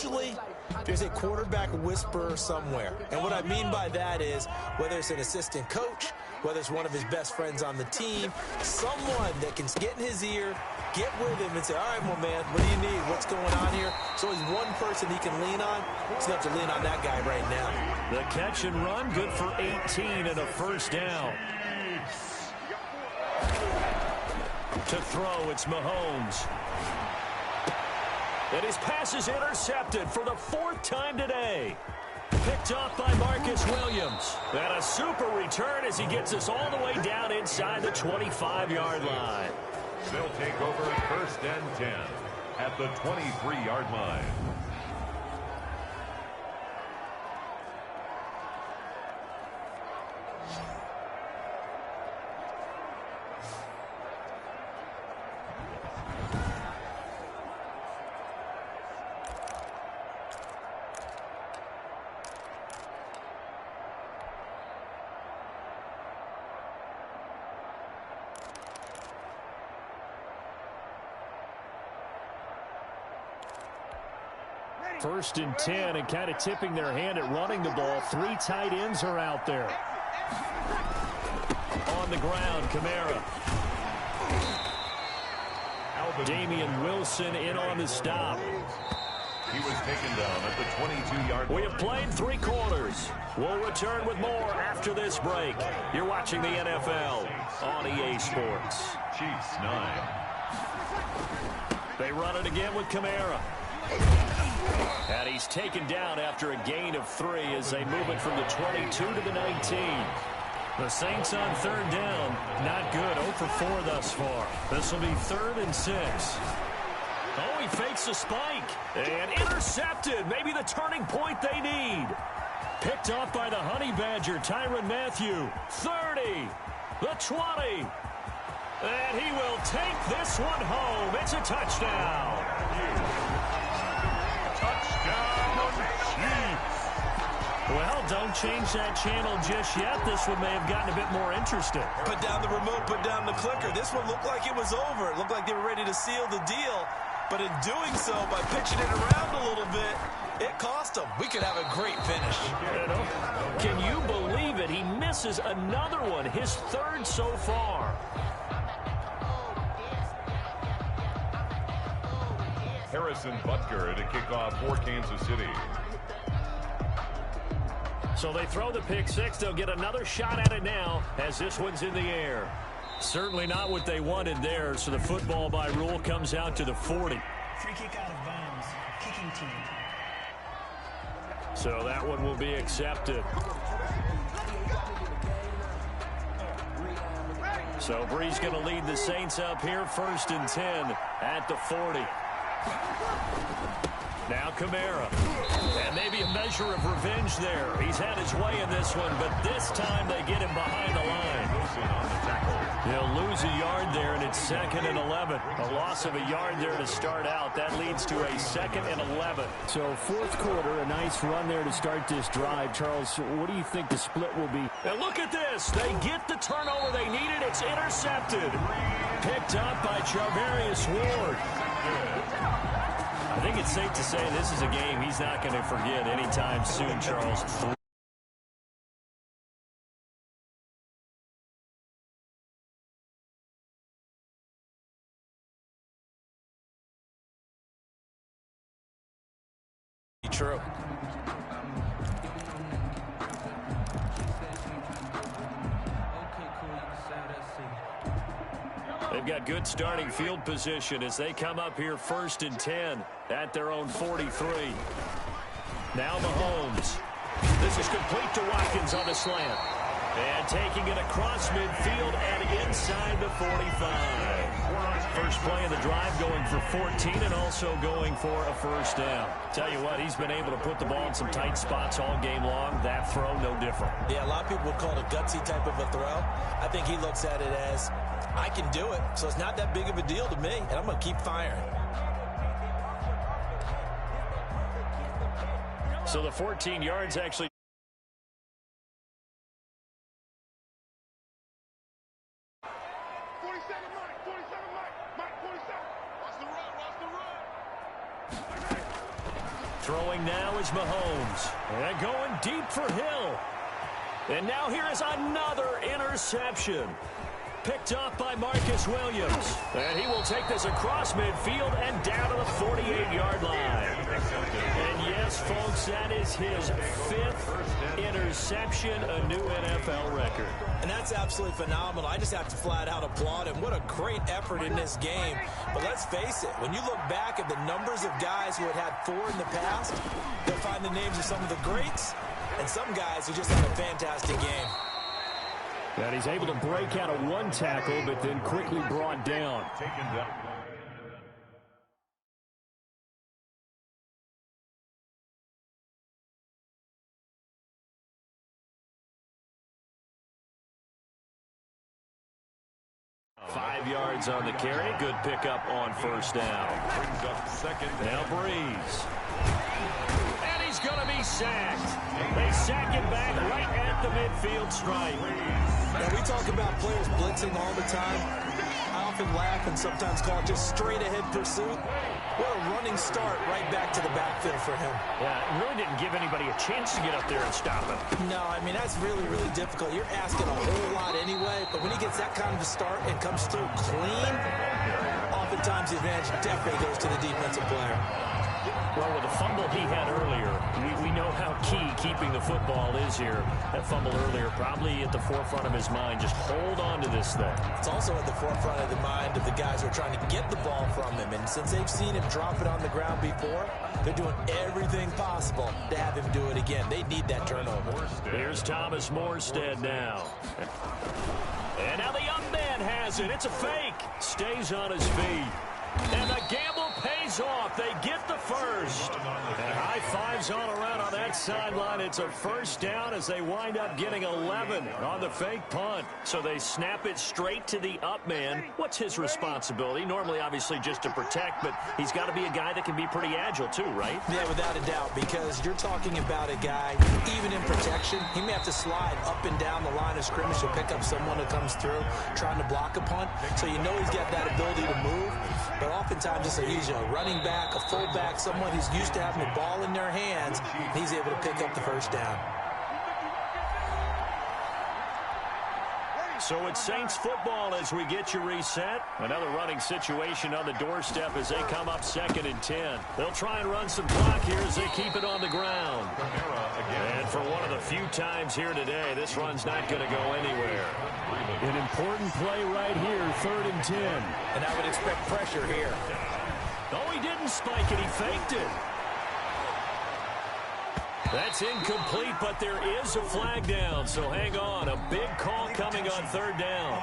usually there's a quarterback whisperer somewhere. And what I mean by that is whether it's an assistant coach, whether it's one of his best friends on the team, someone that can get in his ear, get with him and say, all right, well, man, what do you need? What's going on here? So he's one person he can lean on. He's going to have to lean on that guy right now. The catch and run, good for 18 and a first down. To throw, it's Mahomes. And his pass is intercepted for the 4th time today. Picked off by Marcus Williams. And a super return as he gets us all the way down inside the 25-yard line. They'll take over 1st and 10 at the 23-yard line. First and 10, and kind of tipping their hand at running the ball. 3 tight ends are out there. On the ground, Kamara. Damian Wilson in on the stop. He was taken down at the 22-yard line. We have played 3 quarters. We'll return with more after this break. You're watching the NFL on EA Sports. Chiefs 9. They run it again with Kamara. And he's taken down after a gain of 3 as they move it from the 22 to the 19. The Saints on 3rd down. Not good. 0 for 4 thus far. This will be 3rd and 6. Oh, he fakes a spike. And intercepted. Maybe the turning point they need. Picked off by the Honey Badger, Tyrann Mathieu. 30. The 20. And he will take this one home. It's a touchdown. Well, don't change that channel just yet. This one may have gotten a bit more interesting. Put down the remote, put down the clicker. This one looked like it was over. It looked like they were ready to seal the deal. But in doing so, by pitching it around a little bit, it cost them. We could have a great finish. Can you believe it? He misses another one, his 3rd so far. Harrison Butker to kick off for Kansas City. So they throw the pick 6. They'll get another shot at it now as this one's in the air. Certainly not what they wanted there, so the football by rule comes out to the 40. Free kick out of bounds. Kicking team. So that one will be accepted. So Bree's going to lead the Saints up here, 1st and 10 at the 40. Now Kamara. And maybe a measure of revenge there. He's had his way in this one, but this time they get him behind the line. He'll lose a yard there, and it's 2nd and 11. A loss of a yard there to start out. That leads to a 2nd and 11. So 4th quarter, a nice run there to start this drive. Charles, what do you think the split will be? And look at this. They get the turnover they needed. It's intercepted. Picked up by Charvarius Ward. I think it's safe to say this is a game he's not going to forget anytime soon, Charles. True. They've got good starting field position as they come up here 1st and 10 at their own 43. Now Mahomes. This is complete to Watkins on the slant. And taking it across midfield and inside the 45. First play of the drive going for 14 and also going for a 1st down. Tell you what, he's been able to put the ball in some tight spots all game long. That throw, no different. Yeah, a lot of people would call it a gutsy type of a throw. I think he looks at it as, I can do it, so it's not that big of a deal to me, and I'm going to keep firing. So the 14 yards actually. Throwing now is Mahomes. And going deep for Hill. And now here is another interception. Picked off by Marcus Williams. And he will take this across midfield and down to the 48-yard line. And yes, folks, that is his 5th interception, a new NFL record. And that's absolutely phenomenal. I just have to flat out applaud him. What a great effort in this game. But let's face it, when you look back at the numbers of guys who had 4 in the past, you'll find the names of some of the greats and some guys who just had a fantastic game. And he's able to break out of one tackle, but then quickly brought down. Five yards on the carry. Good pickup on first down. Brings up second. Now Breeze. And he's going to be sacked. They sack him back right at the midfield stripe. Now, we talk about players blitzing all the time. I often laugh and sometimes call it just straight-ahead pursuit. What a running start right back to the backfield for him. Yeah, it really didn't give anybody a chance to get up there and stop him. No, I mean, that's really, really difficult. You're asking a whole lot anyway, but when he gets that kind of a start and comes through clean, oftentimes the advantage definitely goes to the defensive player. Well, with the fumble he had earlier, we know how key keeping the football is here. That fumble earlier probably at the forefront of his mind. Just hold on to this thing. It's also at the forefront of the mind of the guys who are trying to get the ball from him. And since they've seen him drop it on the ground before, they're doing everything possible to have him do it again. They need that turnover. Here's Thomas Morstead now. And now the young man has it. It's a fake. Stays on his feet. And the gamble pays off. They get the first. And high fives all around on that sideline. It's a first down as they wind up getting 11 on the fake punt. So they snap it straight to the up man. What's his responsibility? Normally, obviously, just to protect, but he's got to be a guy that can be pretty agile too, right? Yeah, without a doubt, because you're talking about a guy, even in protection, he may have to slide up and down the line of scrimmage to pick up someone who comes through trying to block a punt. So you know he's got that ability to move. But oftentimes he's a running back, a fullback, someone who's used to having the ball in their hands. He's able to pick up the first down. So it's Saints football as we get you reset. Another running situation on the doorstep as they come up 2nd and 10. They'll try and run some clock here as they keep it on the ground. And for one of the few times here today, this run's not going to go anywhere. An important play right here, 3rd and 10. And I would expect pressure here. Oh, he didn't spike it. He faked it. That's incomplete, but there is a flag down, so hang on. A big call coming on 3rd down.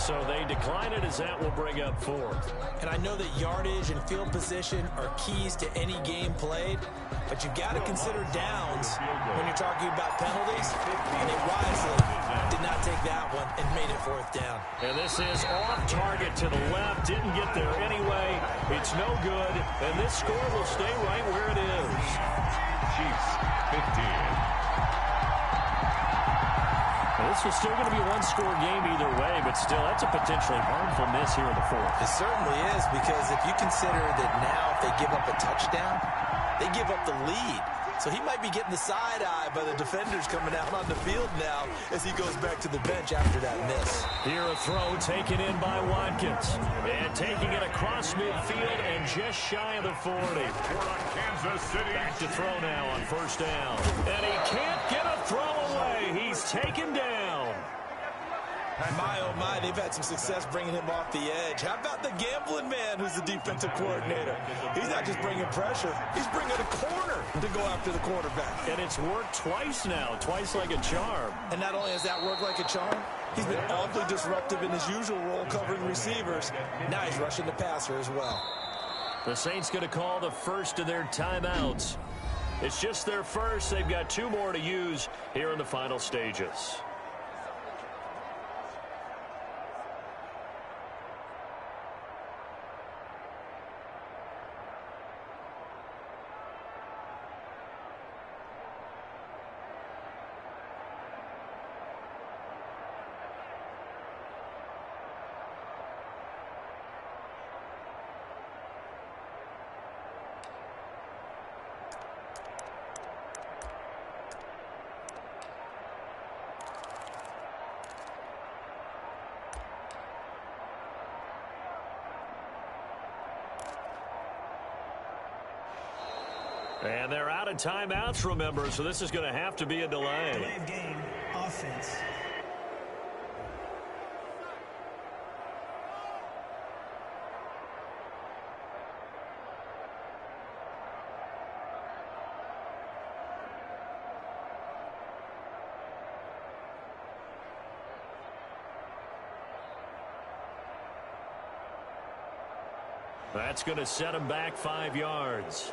So they decline it as that will bring up 4th. And I know that yardage and field position are keys to any game played, but you've got to consider downs when you're talking about penalties, and they wisely did not take that one and made it 4th down. And this is off target to the left. Didn't get there anyway. It's no good, and this score will stay right where it is. Chiefs, 15. This is still going to be a one-score game either way, but still, that's a potentially harmful miss here in the 4th. It certainly is, because if you consider that now if they give up a touchdown, they give up the lead. So he might be getting the side eye by the defenders coming out on the field now as he goes back to the bench after that miss. Here a throw taken in by Watkins. And taking it across midfield and just shy of the 40. Kansas City. Back to throw now on 1st down. And he can't get a throw away. He's taken down. My, oh my, they've had some success bringing him off the edge. How about the gambling man who's the defensive coordinator? He's not just bringing pressure, he's bringing a corner to go after the quarterback. And it's worked twice now, twice like a charm. And not only has that worked like a charm, he's been awfully disruptive in his usual role covering receivers. Now he's rushing the passer as well. The Saints going to call the first of their timeouts. It's just their first. They've got 2 more to use here in the final stages. And they're out of timeouts, remember, so this is going to have to be a delay. Delay of game, offense. That's going to set him back 5 yards.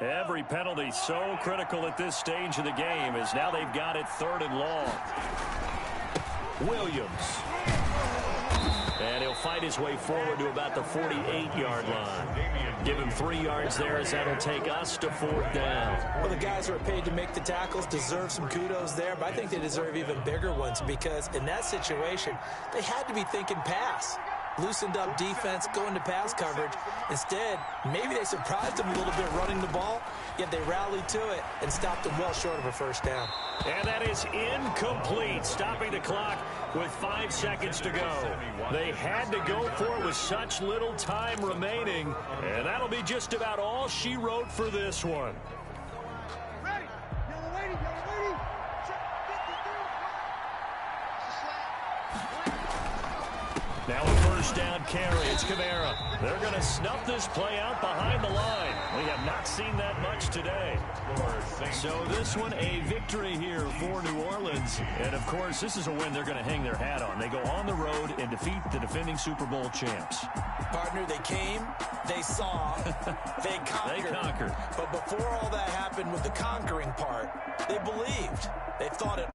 Every penalty so critical at this stage of the game as now they've got it 3rd and long. Williams. And he'll fight his way forward to about the 48-yard line. Give him 3 yards there as that'll take us to 4th down. Well, the guys who are paid to make the tackles deserve some kudos there, but I think they deserve even bigger ones because in that situation, they had to be thinking pass. Loosened up defense, going to pass coverage. Instead, maybe they surprised them a little bit running the ball, yet they rallied to it and stopped them well short of a 1st down. And that is incomplete, stopping the clock with 5 seconds to go. They had to go for it with such little time remaining, and that'll be just about all she wrote for this one. Now a 1st down carry. It's Kamara. They're going to snuff this play out behind the line. We have not seen that much today. So this one a victory here for New Orleans. And, of course, this is a win they're going to hang their hat on. They go on the road and defeat the defending Super Bowl champs. Partner, they came, they saw, they conquered. They conquered. But before all that happened with the conquering part, they believed. They thought it